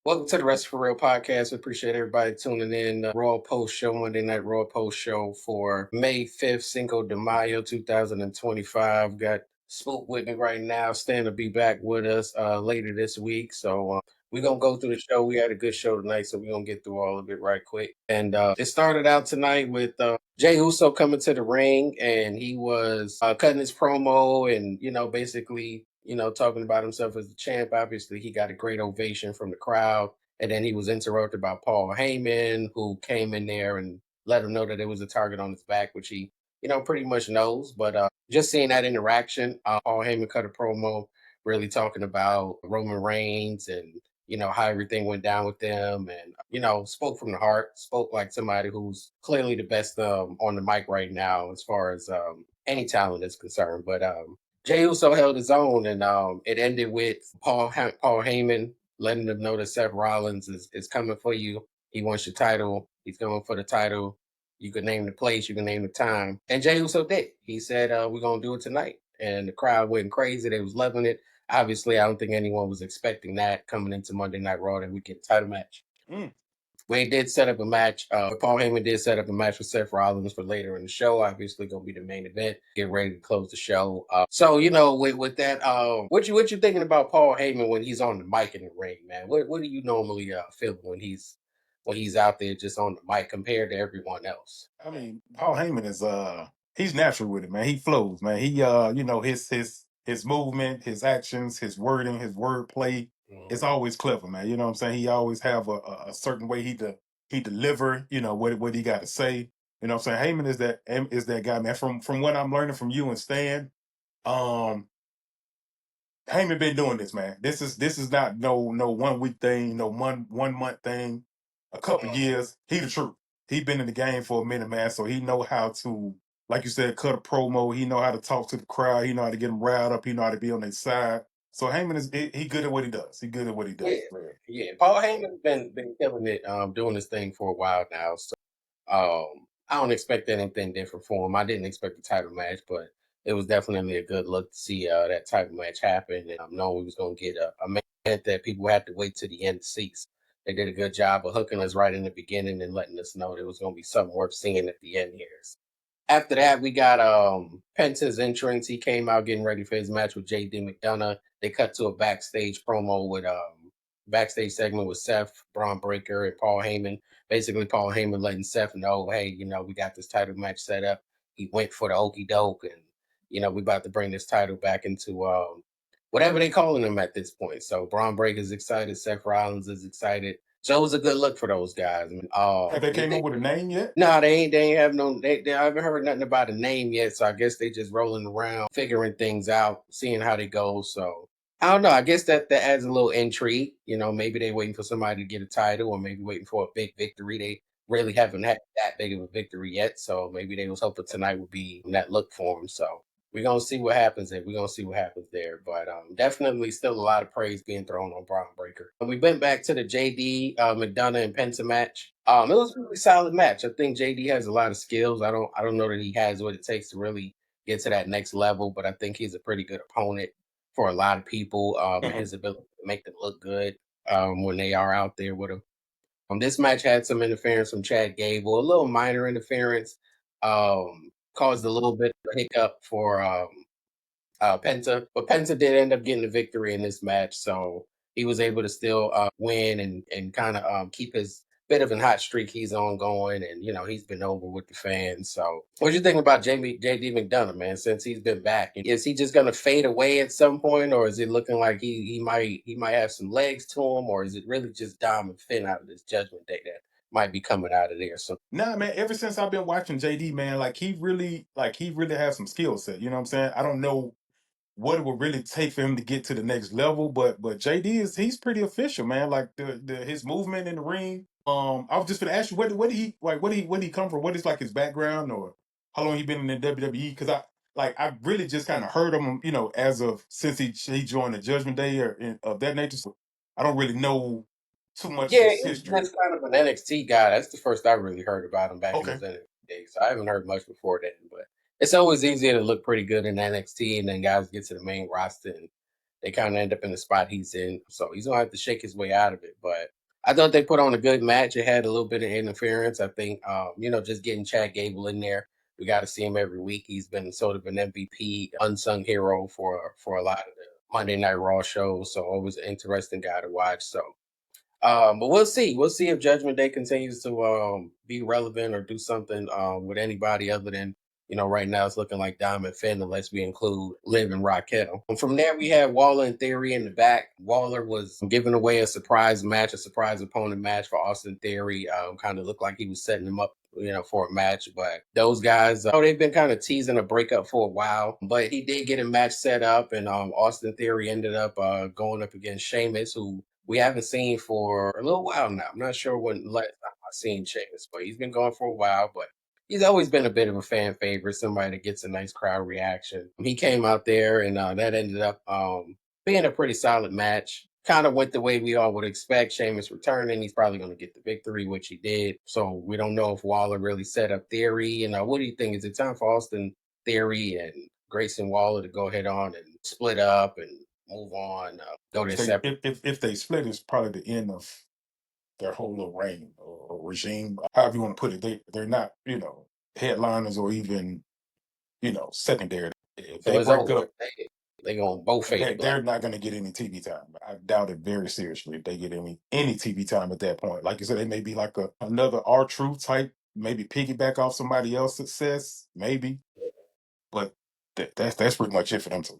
Welcome to the Wrestle for Real podcast. We appreciate everybody tuning in. Raw Post Show, Monday Night Raw Post Show for May 5th, Cinco de Mayo 2025. Got Spook with me right now. Stan will be back with us later this week. So we're going to go through the show. We had a good show tonight, so we're going to get through all of it right quick. And it started out tonight with Jey Uso coming to the ring, and he was cutting his promo and, basically talking about himself as the champ. Obviously, he got a great ovation from the crowd. And then he was interrupted by Paul Heyman, who came in there and let him know that there was a target on his back, which he, pretty much knows. But just seeing that interaction, Paul Heyman cut a promo really talking about Roman Reigns and, how everything went down with them and, spoke from the heart, spoke like somebody who's clearly the best on the mic right now as far as any talent is concerned. But Jey Uso held his own, and it ended with Paul Heyman letting them know that Seth Rollins is coming for you. He wants your title. He's going for the title. You can name the place, you can name the time. And Jey Uso did. He said, we're going to do it tonight. And the crowd went crazy. They was loving it. Obviously, I don't think anyone was expecting that coming into Monday Night Raw that we get a title match. We did set up a match. Paul Heyman did set up a match with Seth Rollins for later in the show. Obviously, going to be the main event. Get ready to close the show. So with that, what you thinking about Paul Heyman when he's on the mic in the ring, man? What do you normally feel when he's out there just on the mic compared to everyone else? I mean, Paul Heyman is he's natural with it, man. He flows, man. He his movement, his actions, his wording, his wordplay is always clever, man. You know what I'm saying? He always have a certain way he deliver, what he got to say. You know what I'm saying? Heyman is that guy, man. From what I'm learning from you and Stan, Heyman been doing this, man. This is not no 1 week thing, no 1 month thing, a couple years. He the truth. He been in the game for a minute, man. So he know how to, like you said, cut a promo. He know how to talk to the crowd. He know how to get them riled up. He know how to be on their side. So Heyman he good at what he does. He good at what he does. Yeah. Paul Heyman's been killing it, doing this thing for a while now. So I don't expect anything different for him. I didn't expect the title match, but it was definitely a good look to see that title match happen. And knowing we was going to get a main event that people had to wait to the end to see. So they did a good job of hooking us right in the beginning and letting us know there was going to be something worth seeing at the end here. So after that, we got Penta's entrance. He came out getting ready for his match with JD McDonough. They cut to a backstage promo with backstage segment with Seth, Braun Breaker, and Paul Heyman. Basically, Paul Heyman letting Seth know, hey, we got this title match set up. He went for the okey doke, and we about to bring this title back into whatever they calling him at this point. So Braun Breaker's excited, Seth Rollins is excited. So it was a good look for those guys. I mean, Have they came up with a name yet? No, they ain't have no. They haven't heard nothing about a name yet. So I guess they just rolling around, figuring things out, seeing how they go. So I don't know. I guess that adds a little intrigue. Maybe they waiting for somebody to get a title, or maybe waiting for a big victory. They really haven't had that big of a victory yet. So maybe they was hoping tonight would be that look for them. So we're gonna see what happens there. We're gonna see what happens there. But definitely still a lot of praise being thrown on Braun Breaker. We went back to the JD McDonough and Penta match. It was a really solid match. I think JD has a lot of skills. I don't know that he has what it takes to really get to that next level, but I think he's a pretty good opponent for a lot of people. His ability to make them look good when they are out there with him. This match had some interference from Chad Gable, a little minor interference, caused a little bit of a hiccup for Penta, but Penta did end up getting the victory in this match, so he was able to still win and kind of keep his bit of a hot streak he's on going, and he's been over with the fans. So, what do you think about JD McDonough, man? Since he's been back, is he just gonna fade away at some point, or is it looking like he might have some legs to him, or is it really just Dom and Finn out of this Judgment Day that might be coming out of there? So, Nah, man. Ever since I've been watching JD, man, he really has some skill set. You know what I'm saying? I don't know what it would really take for him to get to the next level, but JD he's pretty official, man. Like the his movement in the ring. I was just gonna ask you where did he come from? What is like his background, or how long he been in the WWE? Because I really just kind of heard of him, as of since he joined the Judgment Day or of that nature. So I don't really know too much of yeah, his he's history. just kind of an NXT guy. That's the first I really heard about him back in Okay. his NXT days. So I haven't heard much before then, but it's always easier to look pretty good in NXT, and then guys get to the main roster and they kind of end up in the spot he's in. So he's gonna have to shake his way out of it. But I thought they put on a good match. It had a little bit of interference. I think, just getting Chad Gable in there. We got to see him every week. He's been sort of an MVP, unsung hero for a lot of the Monday Night Raw shows. So always an interesting guy to watch. So but we'll see. We'll see if Judgment Day continues to be relevant or do something with anybody other than, right now it's looking like Diamond Finn, unless we include Liv and Raquel. And from there, we had Waller and Theory in the back. Waller was giving away a surprise match, a surprise opponent match for Austin Theory. Kind of looked like he was setting him up, for a match. But those guys, they've been kind of teasing a breakup for a while. But he did get a match set up, and Austin Theory ended up going up against Sheamus, who we haven't seen for a little while now. I'm not sure when last time I seen Sheamus, but he's been going for a while. But he's always been a bit of a fan favorite, somebody that gets a nice crowd reaction. He came out there, and that ended up being a pretty solid match. Kind of went the way we all would expect. Sheamus returning, he's probably going to get the victory, which he did. So we don't know if Waller really set up Theory. And what do you think? Is it time for Austin Theory and Grayson Waller to go ahead on and split up and move on, go If their they separate? if they split, it's probably the end of their whole little reign or regime, however you want to put it. They're not, headliners or even, secondary. If So they it's break over. up, They gonna both fade to black. they're not going to get any TV time. I doubt it very seriously if they get any TV time at that point. Like you said, they may be like another R Truth type, maybe piggyback off somebody else's success, maybe. But that's pretty much it for them. To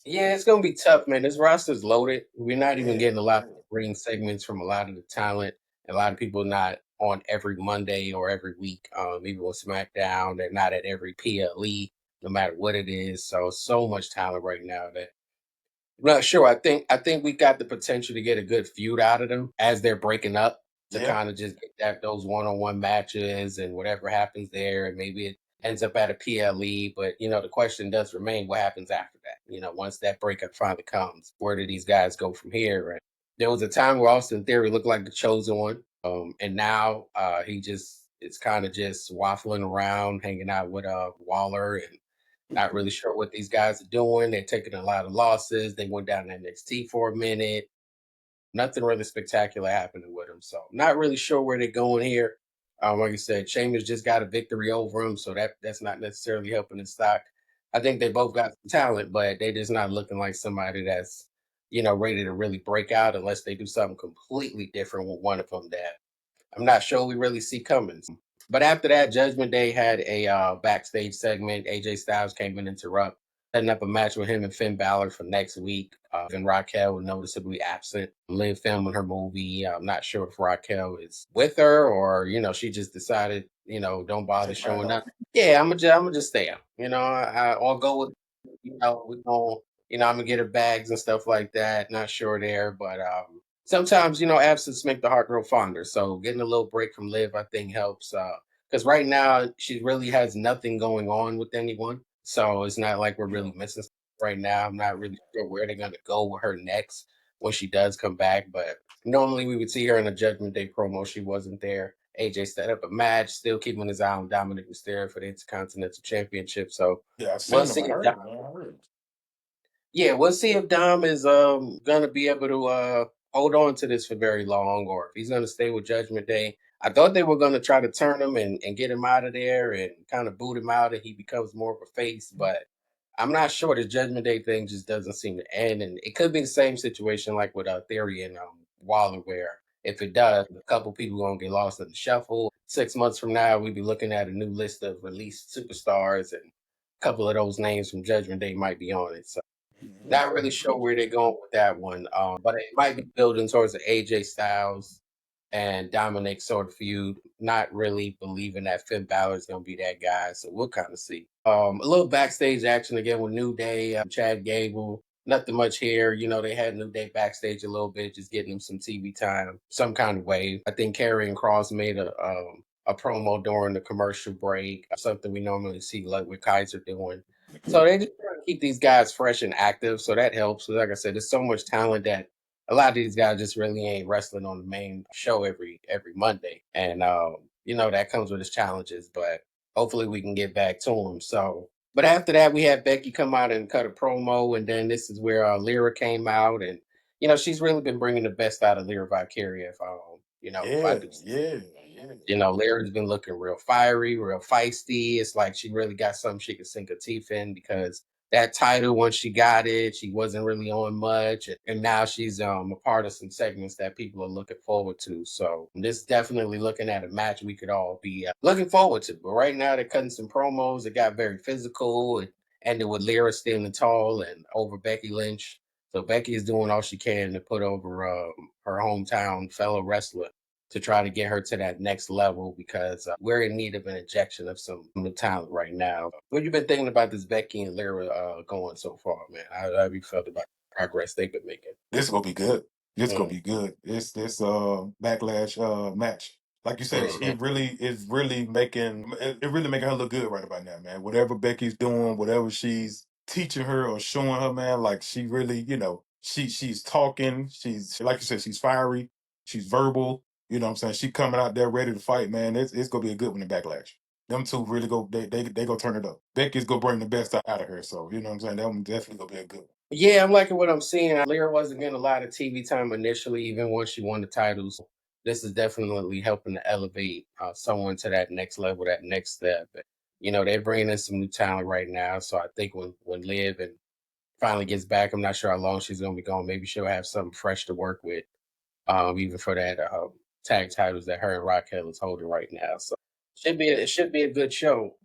Yeah, it's gonna be tough, man. This roster's loaded. We're not even yeah, getting a lot of ring segments from a lot of the talent. A lot of people not on every Monday or every week. Even with SmackDown, they're not at every PLE, no matter what it is. So much talent right now that I'm not sure. I think we got the potential to get a good feud out of them as they're breaking up, to yeah. kind of just get those one-on-one matches and whatever happens there, and maybe it ends up at a PLE. But the question does remain: what happens after that? Once that breakup finally comes, where do these guys go from here? And there was a time where Austin Theory looked like the chosen one, and now he just it's kind of just waffling around, hanging out with Waller, and not really sure what these guys are doing. They're taking a lot of losses. They went down to NXT for a minute. Nothing really spectacular happening with them. So not really sure where they're going here. Like I said, Chambers just got a victory over him, so that's not necessarily helping the stock. I think they both got some talent, but they're just not looking like somebody that's ready to really break out unless they do something completely different with one of them that I'm not sure we really see coming. But after that, Judgment Day had a backstage segment. AJ Styles came in to interrupt, setting up a match with him and Finn Balor for next week. And Raquel was noticeably absent. Liv filming her movie. I'm not sure if Raquel is with her or she just decided don't bother Take mine showing off. up. Yeah, I'm gonna just stay out. I'll go with we going I'm gonna get her bags and stuff like that. Not sure there, but sometimes absence make the heart grow fonder. So getting a little break from Liv, I think, helps. Because right now she really has nothing going on with anyone, so it's not like we're Yeah. really missing stuff right now. I'm not really sure where they're gonna go with her next when she does come back. But normally we would see her in a Judgment Day promo. She wasn't there. AJ set up a match, still keeping his eye on Dominic Mysterio for the Intercontinental Championship. So Yeah, I we'll seen them. see I if heard, man. I heard. yeah, we'll see if Dom is gonna be able to hold on to this for very long, or if he's gonna stay with Judgment Day. I thought they were gonna try to turn him and get him out of there and kind of boot him out, and he becomes more of a face. But I'm not sure. The Judgment Day thing just doesn't seem to end, and it could be the same situation like with Theory and Waller, where if it does, a couple people gonna get lost in the shuffle. 6 months from now, we'd be looking at a new list of released superstars, and a couple of those names from Judgment Day might be on it. So Mhm. not really sure where they're going with that one, but it might be building towards the AJ Styles and Dominic sort of feud. Not really believing that Finn Balor is going to be that guy, so we'll kind of see. A little backstage action again with New Day, Chad Gable. Nothing much here. They had New Day backstage a little bit, just getting them some TV time, some kind of way. I think Karrion Cross made a promo during the commercial break, something we normally see like with Kaiser doing. So they just trying to keep these guys fresh and active, so that helps. So like I said, there's so much talent that a lot of these guys just really ain't wrestling on the main show every Monday, and that comes with its challenges. But hopefully we can get back to them. So, but after that, we had Becky come out and cut a promo, and then this is where Lyra came out, and she's really been bringing the best out of Lyra Valkyria. If I Yeah, do, yeah, yeah. Lyra's been looking real fiery, real feisty. It's like she really got something she could sink her teeth in because that title, once she got it, she wasn't really on much. And now she's a part of some segments that people are looking forward to. So this definitely looking at a match we could all be looking forward to. But right now they're cutting some promos. It got very physical and ended with Lyra standing tall and over Becky Lynch. So Becky is doing all she can to put over her hometown fellow wrestler to try to get her to that next level because we're in need of an injection of some new talent right now. What you been thinking about this Becky and Lyra going so far, man? How have you felt about the progress they've been making? This gonna be good. This gonna Mm, be good. This backlash match. Like you said, she mhm. really is really making it really making her look good right about now, man. Whatever Becky's doing, whatever she's teaching her or showing her, man, like she really, she's talking, she's like you said, she's fiery, she's verbal, you know what I'm saying? She coming out there ready to fight, man. It's gonna be a good one in backlash. Them two really go they go turn it up. Becky's gonna bring the best out of her. So, you know what I'm saying? That one definitely gonna be a good one. Yeah, I'm liking what I'm seeing. Lyra wasn't getting a lot of TV time initially, even once she won the titles. This is definitely helping to elevate someone to that next level, that next step. They're bringing in some new talent right now. So I think when Liv and finally gets back, I'm not sure how long she's going to be gone. Maybe she'll have something fresh to work with, even for that tag titles that her and Raquel is holding right now. So it should be a good show.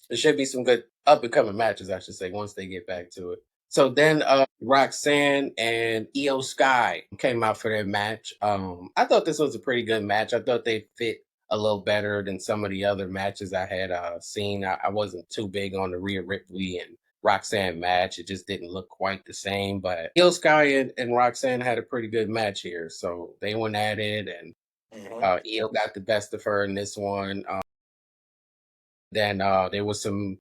There should be some good up and coming matches, I should say, once they get back to it. So then Roxanne and Io Sky came out for their match. I thought this was a pretty good match. I thought they fit a little better than some of the other matches I had seen. I wasn't too big on the Rhea Ripley and Roxanne match. It just didn't look quite the same. But Io Sky and Roxanne had a pretty good match here. So they went at it, and Mhm. Io got the best of her in this one. Then there was some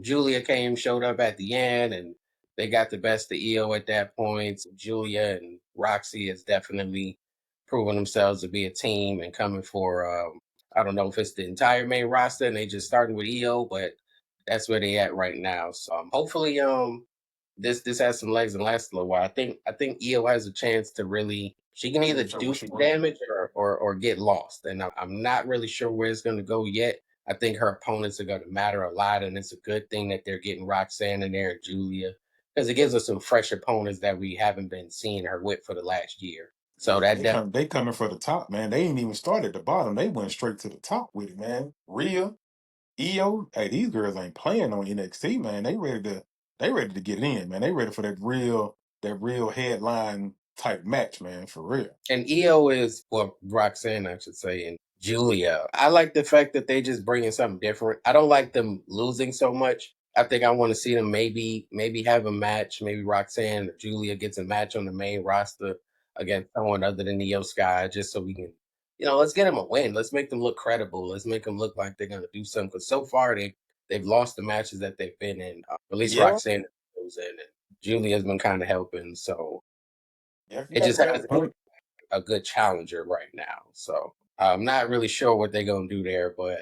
Julia showed up at the end, and they got the best of Io at that point. So Julia and Roxy has definitely proven themselves to be a team and coming for. I don't know if it's the entire main roster and they just starting with Io, but that's where they at right now. So hopefully, this has some legs and lasts a little while. I think Io has a chance to really. She can either Show do what she some bring. damage or get lost, and I'm not really sure where it's going to go yet. I think her opponents are going to matter a lot, and it's a good thing that they're getting Roxanne in there and Julia because it gives us some fresh opponents that we haven't been seeing her with for the last year. So Yeah, that definitely. they coming for the top, man. They ain't even started at the bottom. They went straight to the top with it, man. Rhea, EO, hey, these girls ain't playing on NXT, man. They ready to get in, man. They ready for that real headline type match, man, for real. And EO is, well, Roxanne, I should say, and Julia. I like the fact that they just bringing something different. I don't like them losing so much. I think I want to see them maybe have a match. Maybe Roxanne or Julia gets a match on the main roster against someone other than Neo Sky, just so we can, let's get them a win. Let's make them look credible. Let's make them look like they're gonna do something. Because so far they've lost the matches that they've been in. At least Yeah, Roxanne goes in, and Julia's been kind of helping. So yeah, it you just got a hasn't point. a good challenger right now. So I'm not really sure what they're gonna do there, but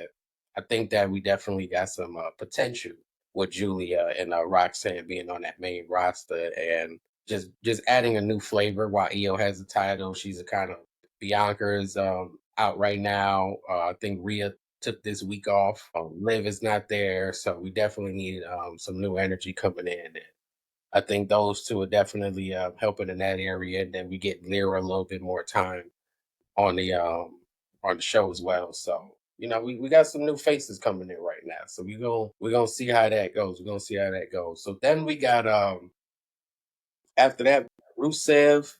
I think that we definitely got some potential with Julia and Roxanne being on that main roster and just adding a new flavor. While Io has the title, she's a kind of Bianca is out right now. I think Rhea took this week off. Liv is not there, so we definitely need some new energy coming in. And I think those two are definitely helping in that area. And then we get Lyra a little bit more time on the show as well. So we got some new faces coming in right now. So we're gonna see how that goes. We're gonna see how that goes. So then we got after that Rusev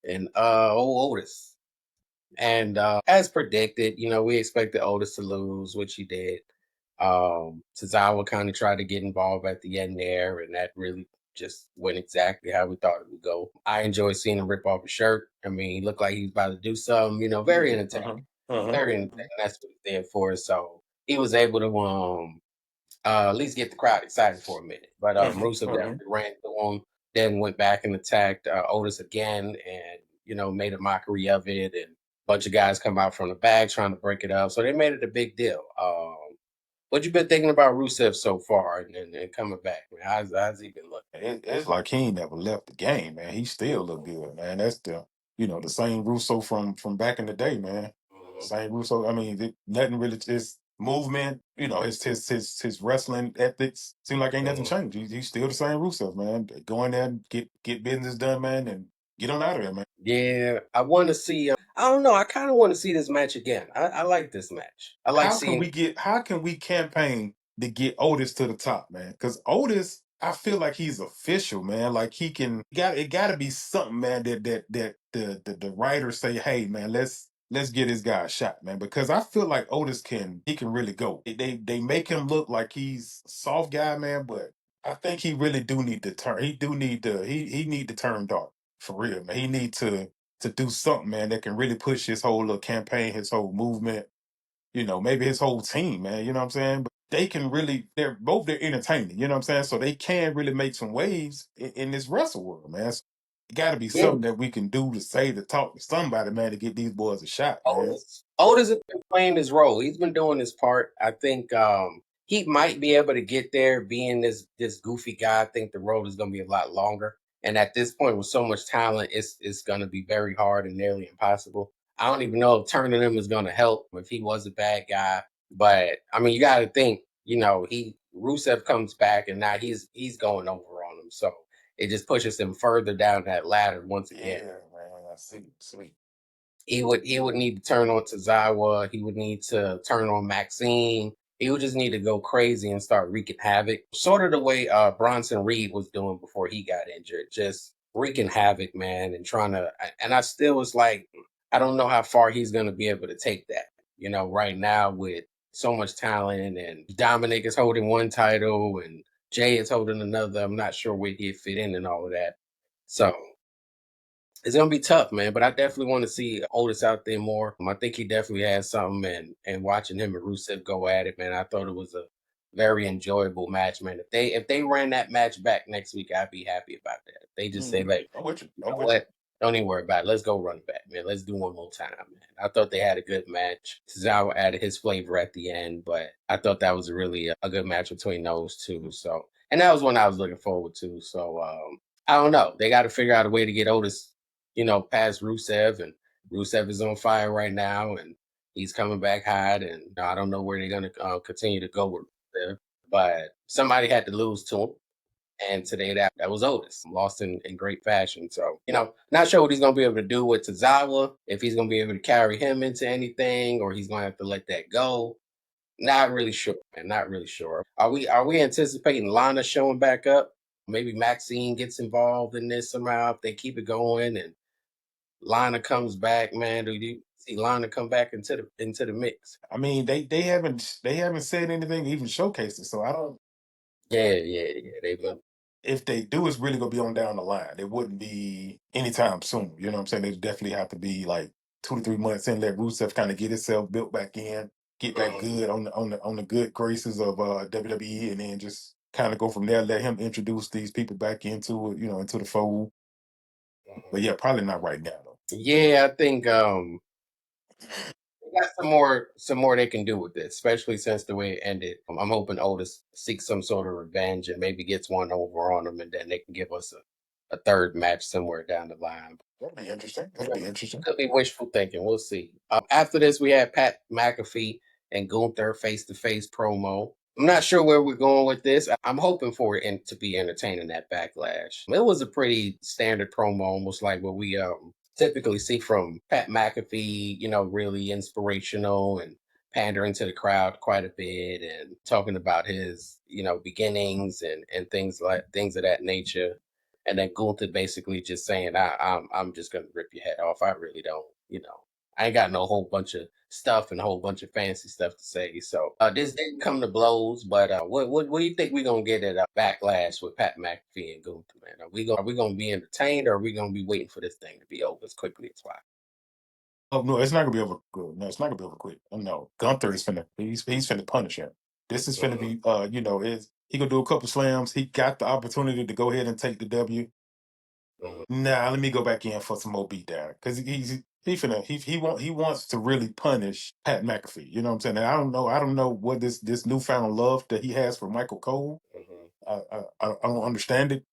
and old Otis. And as predicted, we expected Otis to lose, which he did. Tozawa kind of tried to get involved at the end there, and that really just went exactly how we thought it would go. I enjoyed seeing him rip off his shirt. I mean, he looked like he was about to do something, very entertaining. Uh-huh. Uh-huh. Very entertaining. That's what he's there for. So he was able to at least get the crowd excited for a minute. But Uh-huh. Rusev Uh-huh. definitely ran through him, then went back and attacked Otis again and, made a mockery of it. And a bunch of guys come out from the back trying to break it up. So they made it a big deal. What you been thinking about Rusev so far and coming back, man? How's he been looking? It's like he ain't never left the game, man. He still look good, man. That's the same Russo from back in the day, man. Mhm. Same Russo. I mean, nothing really. His movement, his wrestling ethics seem like ain't nothing Mhm. changed. He's still the same Russo, man. Go in there and get business done, man, and get on out of there, man. Yeah, I want to see. I don't know. I kind of want to see this match again. I like this match. I like seeing. How can we campaign to get Otis to the top, man? Because Otis, I feel like he's official, man. Like it gotta be something, man, that the writers say, hey man, let's get this guy a shot, man. Because I feel like Otis can really go. They make him look like he's a soft guy, man, but I think he really do need to turn. He need to turn dark for real, man. He need to do something, man, that can really push his whole little campaign, his whole movement, maybe his whole team, man. You know what I'm saying? But they're entertaining, you know what I'm saying? So they can really make some waves in this wrestle world, man. So it gotta be Yeah, something that we can do to talk to somebody, man, to get these boys a shot, man. Otis has been playing his role. He's been doing his part. I think he might be able to get there being this goofy guy. I think the road is gonna be a lot longer. And at this point, with so much talent, it's gonna be very hard and nearly impossible. I don't even know if turning him is gonna help if he was a bad guy. But I mean, you gotta think, he Rusev comes back and now he's going over on him. So it just pushes him further down that ladder once again. Yeah, man. I see. Sweet. He would need to turn on Tozawa. He would need to turn on Maxine. He would just need to go crazy and start wreaking havoc, sort of the way Bronson Reed was doing before he got injured, just wreaking havoc, man, and trying to. And I still was like, I don't know how far he's going to be able to take that. Right now with so much talent, and Dominic is holding one title, and Jay is holding another. I'm not sure where he'd fit in and all of that. So it's gonna be tough, man. But I definitely want to see Otis out there more. I think he definitely has something, and watching him and Rusev go at it, man. I thought it was a very enjoyable match, man. If they ran that match back next week, I'd be happy about that. If they just say, like, I'm with you. you I'm know with you. what? Don't even worry about it. Let's go run it back, man. Let's do one more time, man. I thought they had a good match. Tozawa added his flavor at the end, but I thought that was really a good match between those two. So, and that was one I was looking forward to. So, I don't know. They got to figure out a way to get Otis, past Rusev, and Rusev is on fire right now, and he's coming back hot, and I don't know where they're going to continue to go with Rusev, but somebody had to lose to him. And today that was Otis, lost in great fashion. So, not sure what he's gonna be able to do with Tozawa, if he's gonna be able to carry him into anything, or he's gonna have to let that go. Not really sure, man. Not really sure. Are we anticipating Lana showing back up? Maybe Maxine gets involved in this somehow if they keep it going and Lana comes back, man. Do you see Lana come back into the mix? I mean, they haven't said anything, even showcased it. So I don't. Yeah, yeah, yeah. They've been. If they do, it's really gonna be on down the line. It wouldn't be anytime soon. You know what I'm saying? They definitely have to be like 2 to 3 months in. Let Rusev kind of get himself built back in, get back Mhm, good on the good graces of WWE, and then just kind of go from there. Let him introduce these people back into it, into the fold. mhm. But yeah, probably not right now though. Yeah, I think they got some more they can do with this, especially since the way it ended. I'm hoping Otis seeks some sort of revenge and maybe gets one over on them, and then they can give us a third match somewhere down the line. That'd be interesting. That'd Yeah, be interesting. could be wishful thinking. We'll see. After this, we had Pat McAfee and Gunther face to face promo. I'm not sure where we're going with this. I'm hoping for it to be entertaining at Backlash. It was a pretty standard promo, almost like what we typically see from Pat McAfee. Really inspirational and pandering to the crowd quite a bit, and talking about his beginnings and things of that nature. And then Gunther basically just saying, I'm just gonna rip your head off. I really don't, I ain't got no whole bunch of stuff and a whole bunch of fancy stuff to say. So this didn't come to blows, but what do you think we're gonna get at Backlash with Pat McAfee and Gunther, man? Are we gonna be entertained, or are we gonna be waiting for this thing to be over as quickly as possible? Oh no, it's not gonna be over good. No, it's not gonna be over quick. Oh, no, Gunther is finna he's finna punish him. This is finna Mhm. be is he gonna do a couple slams. He got the opportunity to go ahead and take the W. Nah, let me go back in for some more beatdown because he wants to really punish Pat McAfee. You know what I'm saying? And I don't know what this newfound love that he has for Michael Cole. Mhm. I don't understand it.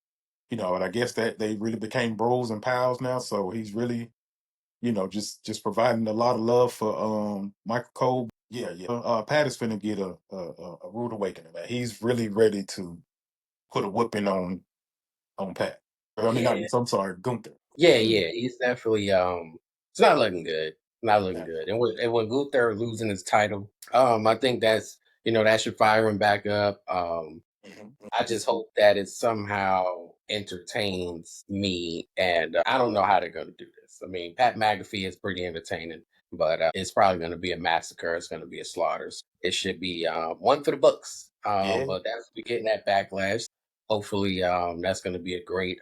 But I guess that they really became bros and pals now. So he's really just providing a lot of love for Michael Cole. Yeah, yeah. Pat is finna get a rude awakening, man. He's really ready to put a whooping on Pat. I mean, not, Yeah, I'm sorry, Gunther. yeah, Mm. yeah. He's definitely it's not looking good. Not looking Yeah. good. And when Gunther losing his title, I think that's that should fire him back up. Mhm. I just hope that it somehow entertains me, and I don't know how they're going to do this. I mean, Pat McAfee is pretty entertaining, but it's probably going to be a massacre. It's going to be a slaughter. It should be one for the books. Yeah. But that's we getting that backlash. Hopefully, that's going to be a great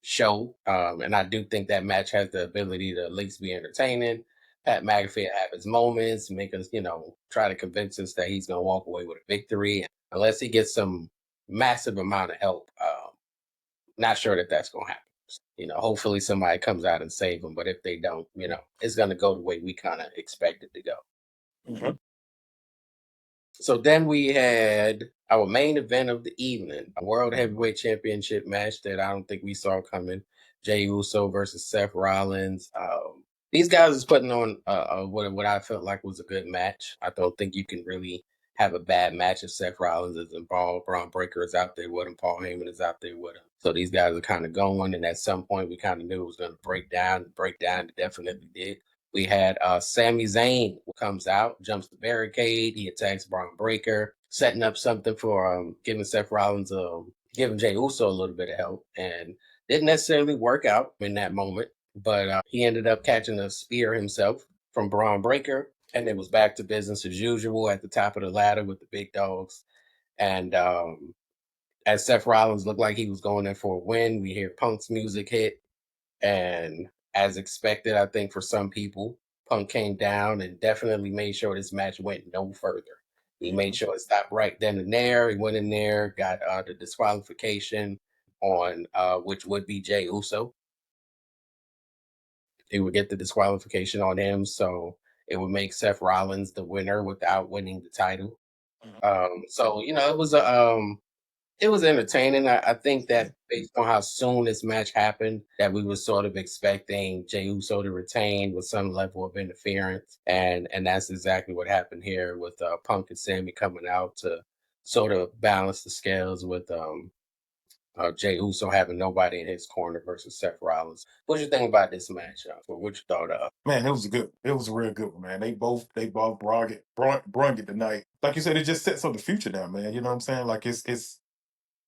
show. And I do think that match has the ability to at least be entertaining. Pat McAfee will have his moments, make us, try to convince us that he's going to walk away with a victory, unless he gets some massive amount of help. Not sure that that's going to happen. Hopefully somebody comes out and save him. But if they don't, it's going to go the way we kind of expect it to go. Mhm. So then we had our main event of the evening, a World Heavyweight Championship match that I don't think we saw coming. Jey Uso versus Seth Rollins. These guys is putting on what I felt like was a good match. I don't think you can really have a bad match if Seth Rollins is involved. Braun Breaker is out there with him. Paul Heyman is out there with him. So these guys are kind of going, and at some point we kind of knew it was going to break down. Break down, it definitely did. We had Sami Zayn who comes out, jumps the barricade. He attacks Braun Breaker, setting up something for giving Seth Rollins, giving Jey Uso a little bit of help, and didn't necessarily work out in that moment. But he ended up catching a spear himself from Braun Breaker, and it was back to business as usual at the top of the ladder with the big dogs. And as Seth Rollins looked like he was going in for a win, we hear Punk's music hit, and as expected, I think for some people, Punk came down and definitely made sure this match went no further. He made Mhm. sure it stopped right then and there. He went in there, got the disqualification on which would be Jey Uso. He would get the disqualification on him, so it would make Seth Rollins the winner without winning the title. So it was entertaining. I think that based on how soon this match happened, that we were sort of expecting Jey Uso to retain with some level of interference, and that's exactly what happened here with Punk and Sammy coming out to sort of balance the scales with Jey Uso having nobody in his corner versus Seth Rollins. What you think about this match? What you thought of? Man, it was a real good one, man. They both brung it tonight. Like you said, it just sets up the future now, man. You know what I'm saying? Like it's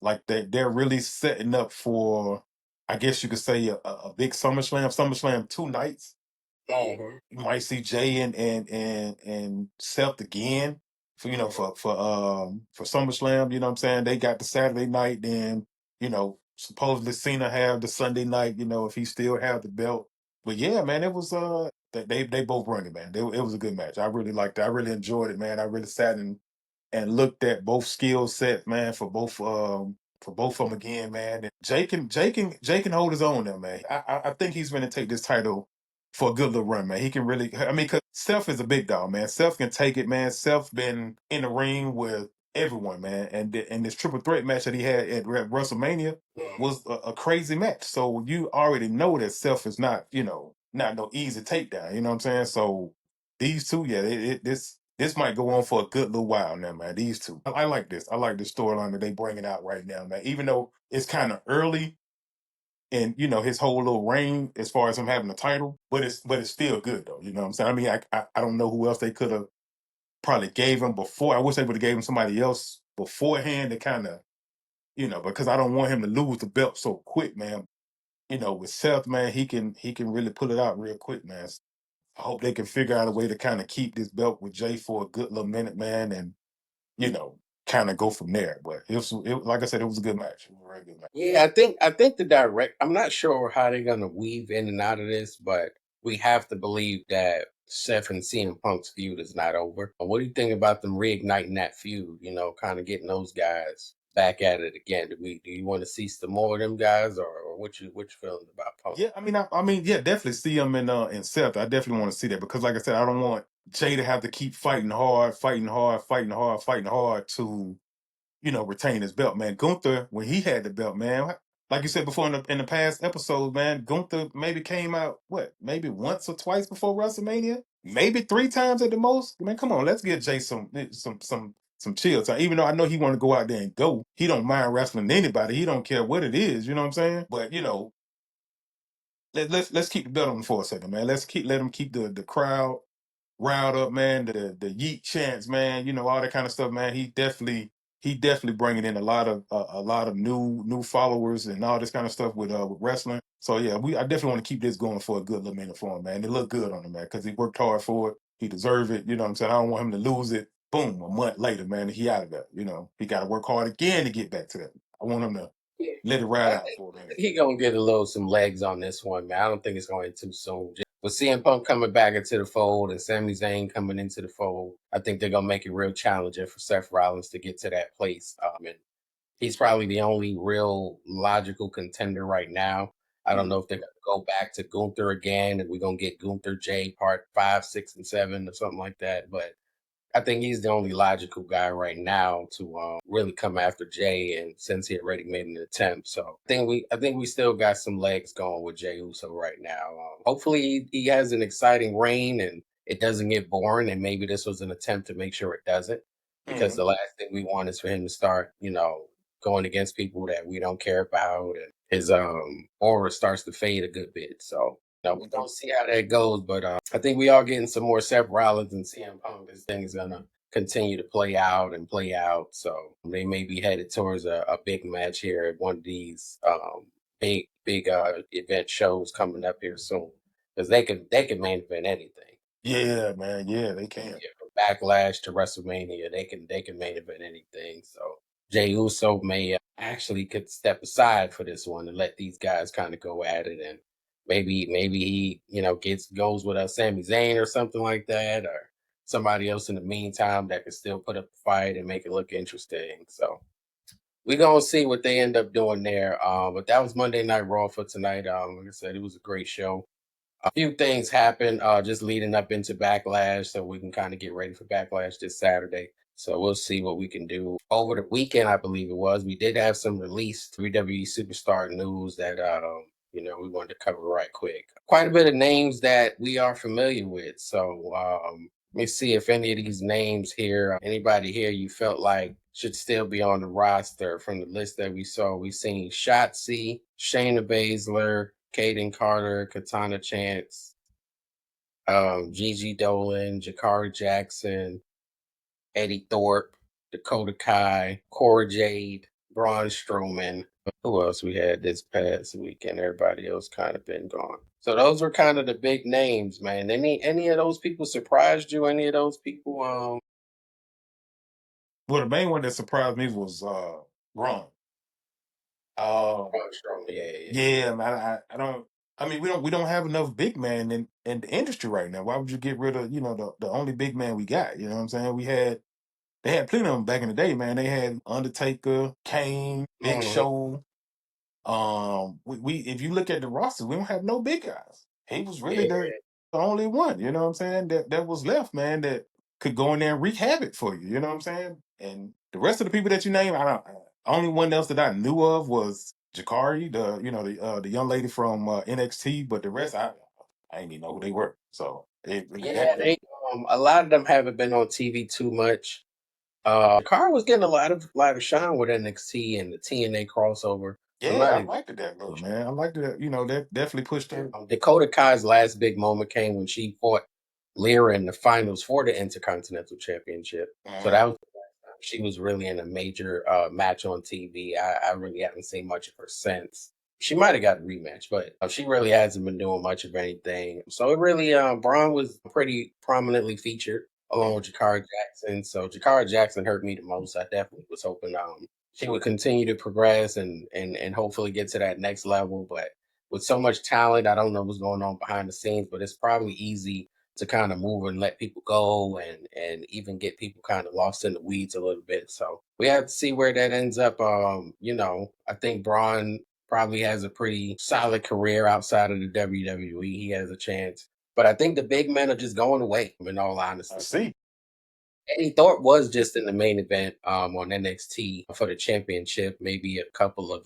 like they're really setting up for, I guess you could say, a big SummerSlam. SummerSlam 2 nights. Mhm. You might see Jay and Seth again for Mhm. for SummerSlam. You know what I'm saying? They got the Saturday night, then supposedly Cena have the Sunday night. If he still have the belt. But yeah, man, it was they both running, man. It was a good match. I really liked it. I really enjoyed it, man. I really sat and looked at both skill set, man, for both of them again, man. And Jay can hold his own now, man. I think he's going to take this title for a good little run, man. He can really, I mean, because Seth is a big dog, man. Seth can take it, man. Seth been in the ring with everyone, man. And this triple threat match that he had at WrestleMania Mhm. was a crazy match. So you already know that Seth is not, not no easy takedown. You know what I'm saying? So these two, yeah, this might go on for a good little while now, man. These two, I like this. I like this storyline that they bringing out right now, man. Even though it's kind of early and his whole little reign as far as him having the title, but it's still good though. You know what I'm saying? I mean, I don't know who else they could have probably gave him before. I wish they would have gave him somebody else beforehand to kind of because I don't want him to lose the belt so quick, man. With Seth, man, he can really pull it out real quick, man. I hope they can figure out a way to kind of keep this belt with Jay for a good little minute, man, and you know, kind of go from there. But like I said, it was a good match. It was a very good match. Yeah, I think the direct. I'm not sure how they're gonna weave in and out of this, but we have to believe that Seth and CM Punk's feud is not over. What do you think about them reigniting that feud? Kind of getting those guys. back at it again. Do you want to see some more of them guys, or what you feeling about Punk? Yeah, yeah, definitely see him in Seth. I definitely want to see that because, like I said, I don't want Jay to have to keep fighting hard, fighting hard, fighting hard, fighting hard to retain his belt, man. Gunther, when he had the belt, man, like you said before in the past episodes, man, Gunther maybe came out maybe once or twice before WrestleMania, maybe 3 times at the most. Man, come on, let's get Jay some chill time. Even though I know he want to go out there and go, he don't mind wrestling anybody. He don't care what it is. You know what I'm saying? But let's keep the belt on him for a second, man. Let him keep the crowd riled up, man. The yeet chants, man. All that kind of stuff, man. He definitely bringing in a lot of new followers and all this kind of stuff with wrestling. So yeah, I definitely want to keep this going for a good little minute for him, man. It looked good on him, man, because he worked hard for it. He deserved it. You know what I'm saying? I don't want him to lose it. Boom, a month later, man, he out of that. He got to work hard again to get back to that. I want him to Yeah, let it ride I out think for a minute. he gonna get some legs on this one, man. I don't think it's going too soon. With CM Punk coming back into the fold and Sami Zayn coming into the fold, I think they're gonna make it real challenging for Seth Rollins to get to that place. And he's probably the only real logical contender right now. I don't know if they're gonna go back to Gunther again, and we're gonna get Gunther J part 5, 6, and 7 or something like that. But I think he's the only logical guy right now to really come after Jay, and since he already made an attempt, so I think we still got some legs going with Jay Uso right now. Hopefully, he has an exciting reign and it doesn't get boring. And maybe this was an attempt to make sure it doesn't, because Mhm. the last thing we want is for him to start, going against people that we don't care about, and his aura starts to fade a good bit. So we're gonna see how that goes, but I think we are getting some more Seth Rollins and CM Punk. This thing is gonna continue to play out and play out. So they may be headed towards a big match here at one of these big event shows coming up here soon, because they can main event anything. Yeah, man. Yeah, they can. Yeah, from Backlash to WrestleMania, they can main event anything. So Jey Uso may actually could step aside for this one and let these guys kind of go at it, and maybe he goes with Sami Zayn or something like that, or somebody else in the meantime that can still put up a fight and make it look interesting. So we're gonna see what they end up doing there. But that was Monday Night Raw for tonight. Like I said, it was a great show. A few things happened just leading up into Backlash, so we can kind of get ready for Backlash this Saturday. So we'll see what we can do over the weekend. I believe it was. We did have some released WWE superstar news that we wanted to cover right quick. Quite a bit of names that we are familiar with. So let me see if any of these names here, anybody here you felt like should still be on the roster from the list that we saw. We've seen Shotzi, Shayna Baszler, Kaden Carter, Katana Chance, Gigi Dolan, Jakara Jackson, Eddie Thorpe, Dakota Kai, Cora Jade, Braun Strowman. Who else we had this past weekend? Everybody else kind of been gone. So those were kind of the big names, man. Any of those people surprised you? Any of those people? Well, the main one that surprised me was Braun. Uh, Braun Strowman. Yeah, yeah, yeah. yeah, man. I don't. I mean, we don't have enough big man in the industry right now. Why would you get rid of the only big man we got? You know what I'm saying? They had plenty of them back in the day, man. They had Undertaker, Kane, Big Mhm. Show. We if you look at the roster, we don't have no big guys. He was really the Yeah. only one, you know what I'm saying, that was left, man, that could go in there and wreak havoc for you, you know what I'm saying? And the rest of the people that you name, I don't only one else that I knew of was Jakari, the young lady from NXT, but the rest I didn't even know who they were. So Yeah, a lot of them haven't been on TV too much. Car was getting a lot of shine with NXT and the TNA crossover. I'm yeah, not I even liked it that look, man. I liked it, that definitely pushed her. Dakota Kai's last big moment came when she fought Lyra in the finals for the Intercontinental Championship. So Mhm. that was the last time she was really in a major match on TV. I really haven't seen much of her since. She might have got a rematch, but she really hasn't been doing much of anything. So it really, Braun was pretty prominently featured along with Jakara Jackson. So Jakara Jackson hurt me the most. I definitely was hoping she would continue to progress and hopefully get to that next level. But with so much talent, I don't know what's going on behind the scenes, but it's probably easy to kind of move and let people go and even get people kind of lost in the weeds a little bit. So we have to see where that ends up. I think Braun probably has a pretty solid career outside of the WWE. He has a chance. But I think the big men are just going away, in all I honesty. see. Eddie Thorpe was just in the main event on NXT for the championship, maybe a couple of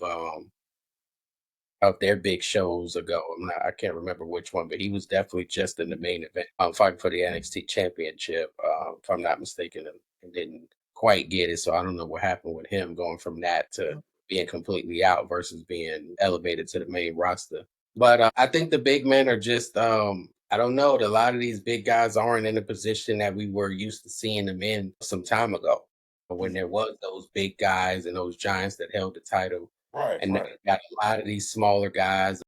their big shows ago. I can't remember which one, but he was definitely just in the main event, fighting for the NXT championship, if I'm not mistaken, and didn't quite get it. So I don't know what happened with him going from that to being completely out versus being elevated to the main roster. But I think the big men are just, I don't know, a lot of these big guys aren't in a position that we were used to seeing them in some time ago when Yeah. there was those big guys and those giants that held the title. Right, And now right. you got a lot of these smaller guys.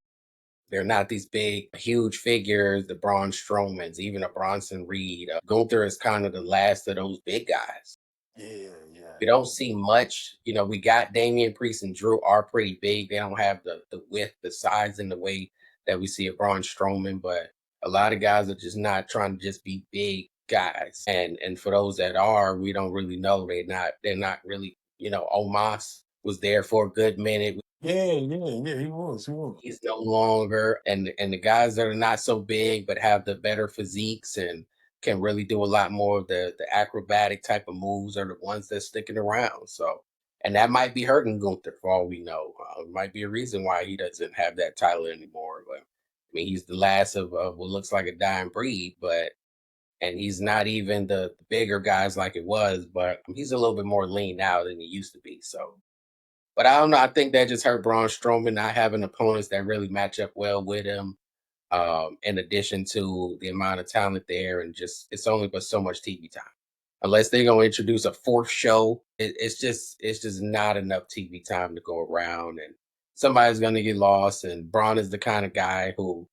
They're not these big, huge figures, the Braun Strowmans, even a Bronson Reed. Gunther is kind of the last of those big guys. Yeah, yeah. We don't see much. We got Damian Priest and Drew are pretty big. They don't have the width, the size, and the way that we see a Braun Strowman, but a lot of guys are just not trying to just be big guys. And for those that are, we don't really know. They're not really, Omos was there for a good minute. Yeah, yeah, yeah. He was, he was. He's no longer, and the guys that are not so big but have the better physiques and can really do a lot more of the acrobatic type of moves are the ones that's sticking around. So, and that might be hurting Gunther for all we know. It might be a reason why he doesn't have that title anymore. But I mean, he's the last of what looks like a dying breed, but and he's not even the bigger guys like it was, but he's a little bit more lean now than he used to be. So but I don't know. I think that just hurt Braun Strowman not having opponents that really match up well with him. In addition to the amount of talent there, and just it's only but so much TV time. Unless they're gonna introduce a fourth show, it's just not enough TV time to go around, and somebody's gonna get lost. And Braun is the kind of guy who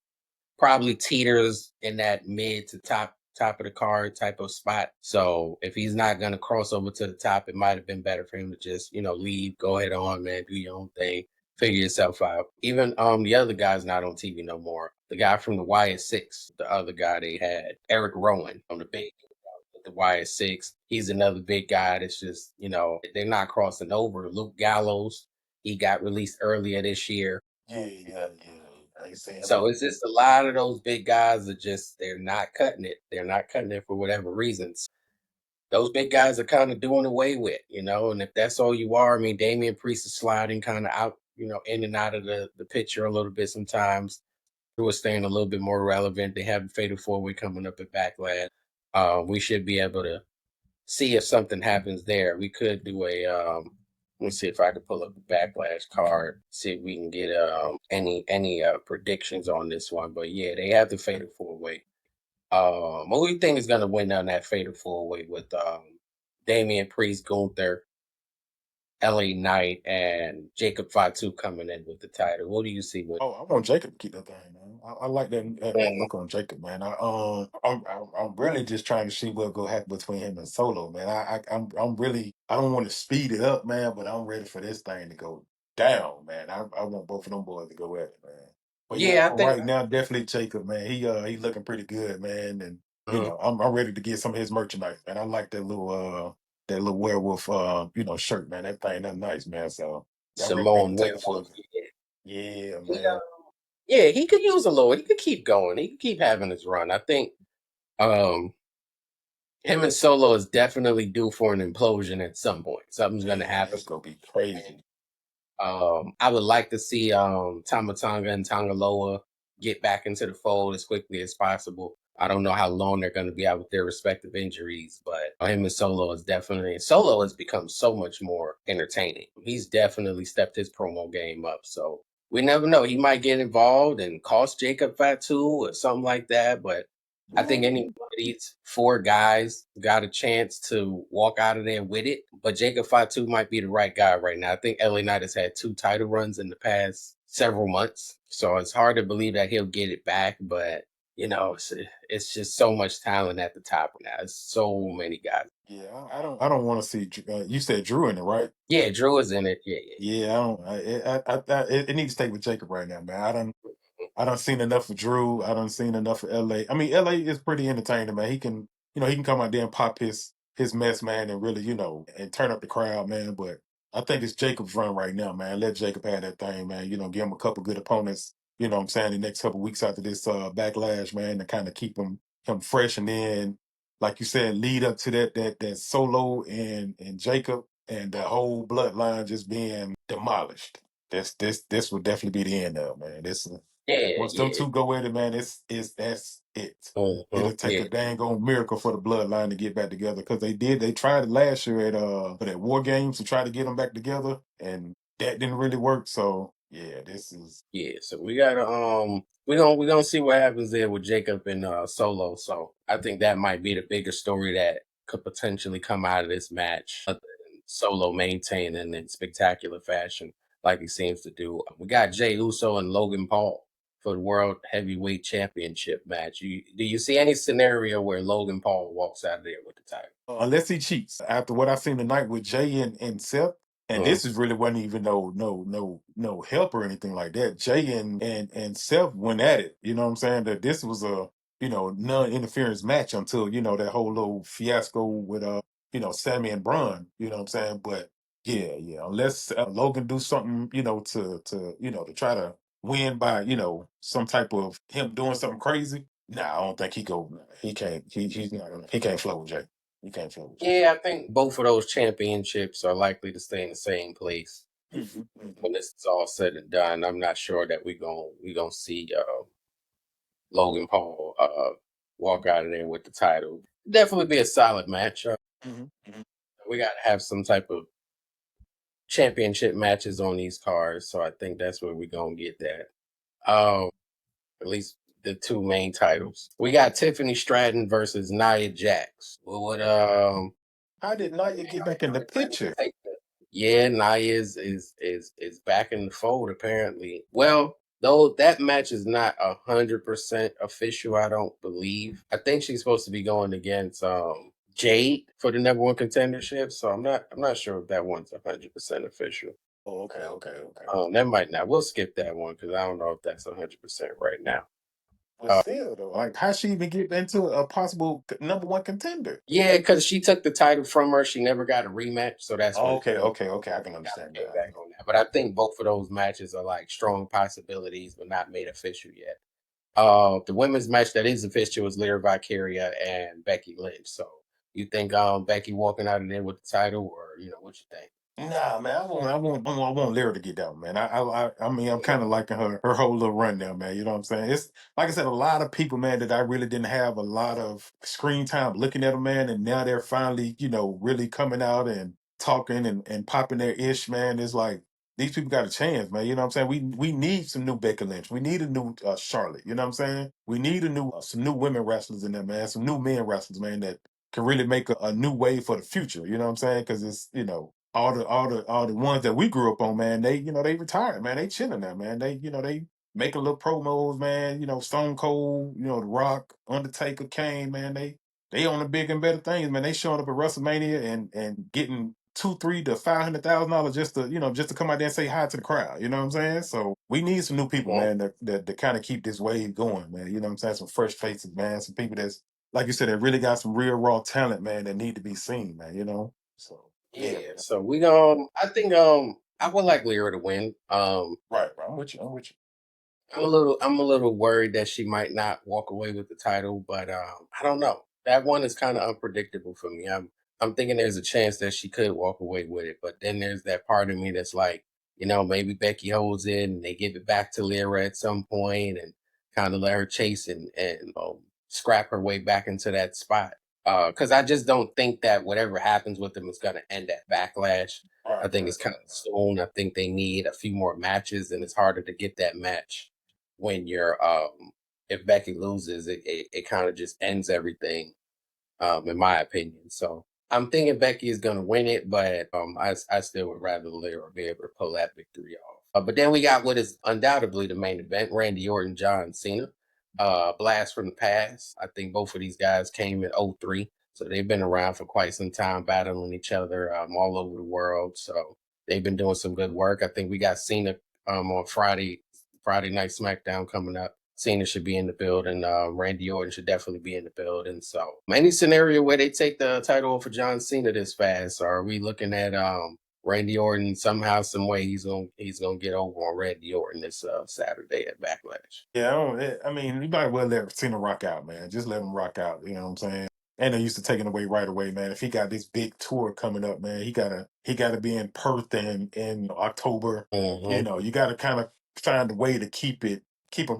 probably teeters in that mid to top of the card type of spot. So if he's not gonna cross over to the top, it might have been better for him to just, leave, go ahead on, man, do your own thing, figure yourself out. Even the other guy's not on TV no more. The guy from the YS6, the other guy they had, Eric Rowan on the big the YS6. He's another big guy that's just, they're not crossing over. Luke Gallows, he got released earlier this year. Yeah, yeah, yeah. I say him. So it's just a lot of those big guys are just they're not cutting it. They're not cutting it for whatever reasons. Those big guys are kind of doing away with. And if that's all you are, I mean, Damian Priest is sliding kind of out, in and out of the picture a little bit sometimes. Drew is staying a little bit more relevant. They have the Fatal Four Way coming up at Backlash. We should be able to see if something happens there. We could do a let me see if I can pull up the Backlash card, see if we can get any predictions on this one. But yeah, they have the Fatal Four Way. Who do you think is gonna win on that Fatal Four Way with Damian Priest, Gunther, LA Knight, and Jacob Fatu coming in with the title? What do you see with Oh, I want Jacob to keep that thing, man. I like that Mhm. look on Jacob, man. I'm really just trying to see what's gonna happen between him and Solo, man. I'm really I don't want to speed it up, man, but I'm ready for this thing to go down, man. I want both of them boys to go at it, man. But yeah, Yeah, I for think right now, definitely Jacob, man. He looking pretty good, man, and mhm, I'm ready to get some of his merchandise, man. I like that little werewolf shirt, man. That thing that's nice, man. So yeah, I'm ready Simone to take it for Werewolf. the yeah, He, man. yeah, he could use a little. He could keep going. He could keep having his run. I think um him and Solo is definitely due for an implosion at some point. Something's gonna Yeah, happen. it's gonna be crazy. I would like to see Tamatanga and Tangaloa get back into the fold as quickly as possible. I don't know how long they're going to be out with their respective injuries, but him and Solo has become so much more entertaining. He's definitely stepped his promo game up. So we never know. He might get involved and cost Jacob Fatu or something like that. But I think any one of these four guys got a chance to walk out of there with it. But Jacob Fatu might be the right guy right now. I think LA Knight has had two title runs in the past several months. So it's hard to believe that he'll get it back. But, it's just so much talent at the top now. It's so many guys. Yeah, I don't want to see. You said Drew in it, right? Yeah, Drew is in it. Yeah, yeah, Yeah, I don't. It needs to stay with Jacob right now, man. I done seen enough of Drew. I done seen enough of LA. I mean, LA is pretty entertaining, man. He can come out there and pop his mess, man, and really, and turn up the crowd, man. But I think it's Jacob's run right now, man. Let Jacob have that thing, man. Give him a couple good opponents, what I'm saying, the next couple weeks after this backlash, man, to kind of keep him fresh, and then, like you said, lead up to that Solo and Jacob and the whole bloodline just being demolished. This would definitely be the end of it, man. Yeah, Once them yeah. two go at it, man, that's it. It'll take Yeah. a dang old miracle for the bloodline to get back together, because they tried it last year at War Games to try to get them back together, and that didn't really work. So yeah, this is Yeah, so we gotta we gonna see what happens there with Jacob and Solo. So I think that might be the bigger story that could potentially come out of this match. Other than Solo maintaining in spectacular fashion, like he seems to do. We got Jey Uso and Logan Paul for the World Heavyweight Championship match. Do you see any scenario where Logan Paul walks out of there with the title? unless he cheats. After what I seen tonight with Jay and Seth, and Uh, this is really wasn't even no help or anything like that. Jay and Seth went at it. You know what I'm saying? That this was a non-interference match until that whole little fiasco with Sammy and Braun. You know what I'm saying? But yeah, unless Logan do something to try to win by some type of him doing something crazy. Nah, I don't think he go. He can't. He's not gonna. He can't flow with Jay. You can't flow with Jay. yeah, I think both of those championships are likely to stay in the same place Mhm, mhm. when this is all said and done. I'm not sure that we gonna see Logan Paul walk out of there with the title. Definitely be a solid match. Mhm, mhm. We got to have some type of championship matches on these cards, so I think that's where we're gonna get that. At least the two main titles. We got Tiffany Stratton versus Nia Jax. Well, what How did Naya get back in the picture? Yeah, Nia is back in the fold apparently. Well, though that match is not 100% official, I don't believe. I think she's supposed to be going against Jade for the number one contendership. So I'm not sure if that one's 100% official. Oh, okay, okay, okay. That might not. We'll skip that one because I don't know if that's 100% right now. But still, though, like, how she even get into a possible number one contender? Yeah, because she took the title from her. She never got a rematch, so that's Oh, when okay, okay, okay. I can understand came that. back on that. But I think both of those matches are like strong possibilities, but not made official yet. The women's match that is official is Lyra Valkyria and Becky Lynch. So you think Becky walking out of there with the title, or what you think? Nah, man, I want Lyra to get down, man. I mean, I'm kind of liking her whole little run down, man. You know what I'm saying? It's like I said, a lot of people, man, that I really didn't have a lot of screen time looking at them, man, and now they're finally, really coming out and talking and popping their ish, man. It's like these people got a chance, man. You know what I'm saying? We need some new Becky Lynch. We need a new Charlotte. You know what I'm saying? We need a new some new women wrestlers in there, man. Some new men wrestlers, man, that can really make a new wave for the future. You know what I'm saying? Because it's all the ones that we grew up on, man. They retired, man. They chilling there, man. They making little promos, man. Stone Cold, The Rock, Undertaker, Kane, man. They on the big and better things, man. They showing up at WrestleMania and getting 300 to 500,000 dollars just to come out there and say hi to the crowd. You know what I'm saying? So we need some new people, Mhm. man, that kind of keep this wave going, man. You know what I'm saying? Some fresh faces, man. Some people that's like you said, that really got some real raw talent, man, that need to be seen, man. So yeah, Yeah. man. So I think I would like Lyra to win. Right. I'm with you. I'm with you. I'm a little worried that she might not walk away with the title, but I don't know. That one is kind of unpredictable for me. I'm thinking there's a chance that she could walk away with it, but then there's that part of me that's like, maybe Becky holds it and they give it back to Lyra at some point and kind of let her chase and scrap her way back into that spot. Because I just don't think that whatever happens with them is going to end at Backlash. I think Right. it's kind of soon. I think they need a few more matches, and it's harder to get that match when you're if Becky loses, it kind of just ends everything, in my opinion. So I'm thinking Becky is gonna win it, but I still would rather Lyra be able to pull that victory off. But then we got what is undoubtedly the main event: Randy Orton, John Cena. Blast from the past. I think both of these guys came in '03, so they've been around for quite some time, battling each other all over the world. So they've been doing some good work. I think we got Cena on Friday Night SmackDown coming up. Cena should be in the building. Randy Orton should definitely be in the building. So, any scenario where they take the title off of John Cena this fast, or are we looking at Randy Orton somehow, some way he's gonna get over on Randy Orton this Saturday at Backlash? Yeah, I mean, you might well let Cena rock out, man. Just let him rock out. You know what I'm saying? And they used to taking away right away, man. If he got this big tour coming up, man, he gotta be in Perth in October. Hmm. You gotta kind of find a way to keep him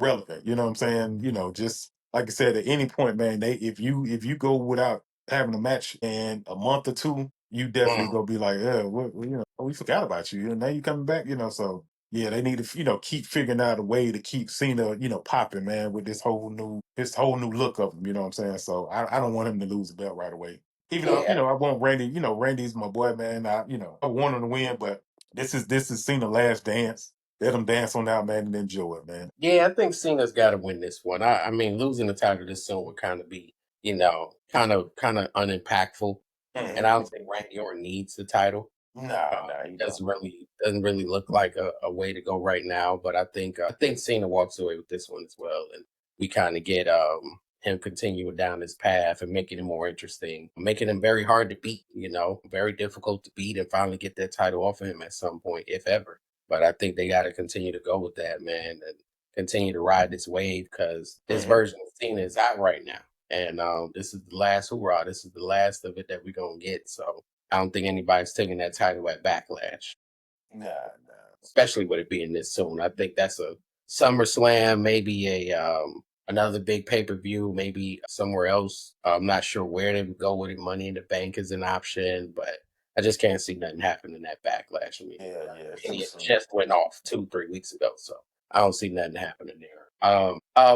relevant. You know what I'm saying? Just like I said, at any point, man, if you go without having a match in a month or two, you definitely gonna be like, yeah, we forgot about you. And now you coming back. So yeah, they need to, keep figuring out a way to keep Cena, popping, man, with this whole new look of him. You know what I'm saying? So I don't want him to lose the belt right away. Even though, Yeah, I want Randy, Randy's my boy, man. I want him to win, but this is Cena last dance. Let him dance on out, man, and enjoy it, man. yeah, I think Cena's got to win this one. I mean, losing the title this soon would kind of be, kind of unimpactful, and Mhm. I don't think Randy Orton needs the title. Nah, nah, It you don't. doesn't really look like a way to go right now. But I think Cena walks away with this one as well, and we kind of get him continuing down this path and making it more interesting, making him very hard to beat. Very difficult to beat, and finally get that title off of him at some point, if ever. But I think they got to continue to go with that, man, and continue to ride this wave because this Mhm. version of Cena is out right now, and this is the last hoorah. This is the last of it that we're gonna get. So I don't think anybody's taking that title at Backlash, Nah, nah. especially with it being this soon. I think that's a SummerSlam, maybe a another big pay per view, maybe somewhere else. I'm not sure where they would go with it. Money in the Bank is an option, but I just can't see nothing happening at Backlash. I mean, Yeah, yeah, it's too Mania soon. just went off 2 3 weeks ago, so I don't see nothing happening there.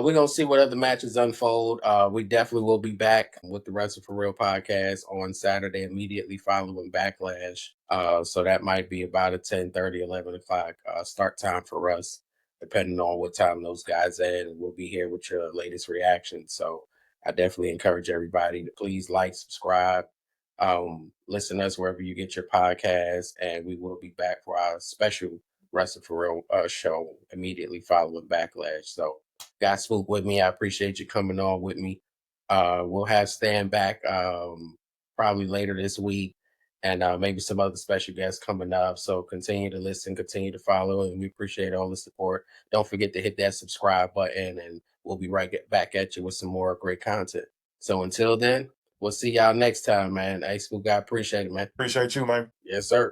We're gonna see what other matches unfold. We definitely will be back with the Wrestle for Real podcast on Saturday immediately following Backlash. So that might be about a 10:30, 11 o'clock start time for us, depending on what time those guys in. And we'll be here with your latest reactions. So I definitely encourage everybody to please like, subscribe, listen to us wherever you get your podcast, and we will be back for our special Wrestle for Real show immediately following Backlash. So, got Spook with me. I appreciate you coming on with me. We'll have Stan back probably later this week, and maybe some other special guests coming up. So, continue to listen, continue to follow, and we appreciate all the support. Don't forget to hit that subscribe button, and we'll be back at you with some more great content. So, until then, we'll see y'all next time, man. Hey, Spook, I appreciate it, man. Appreciate you, man. Yes, sir.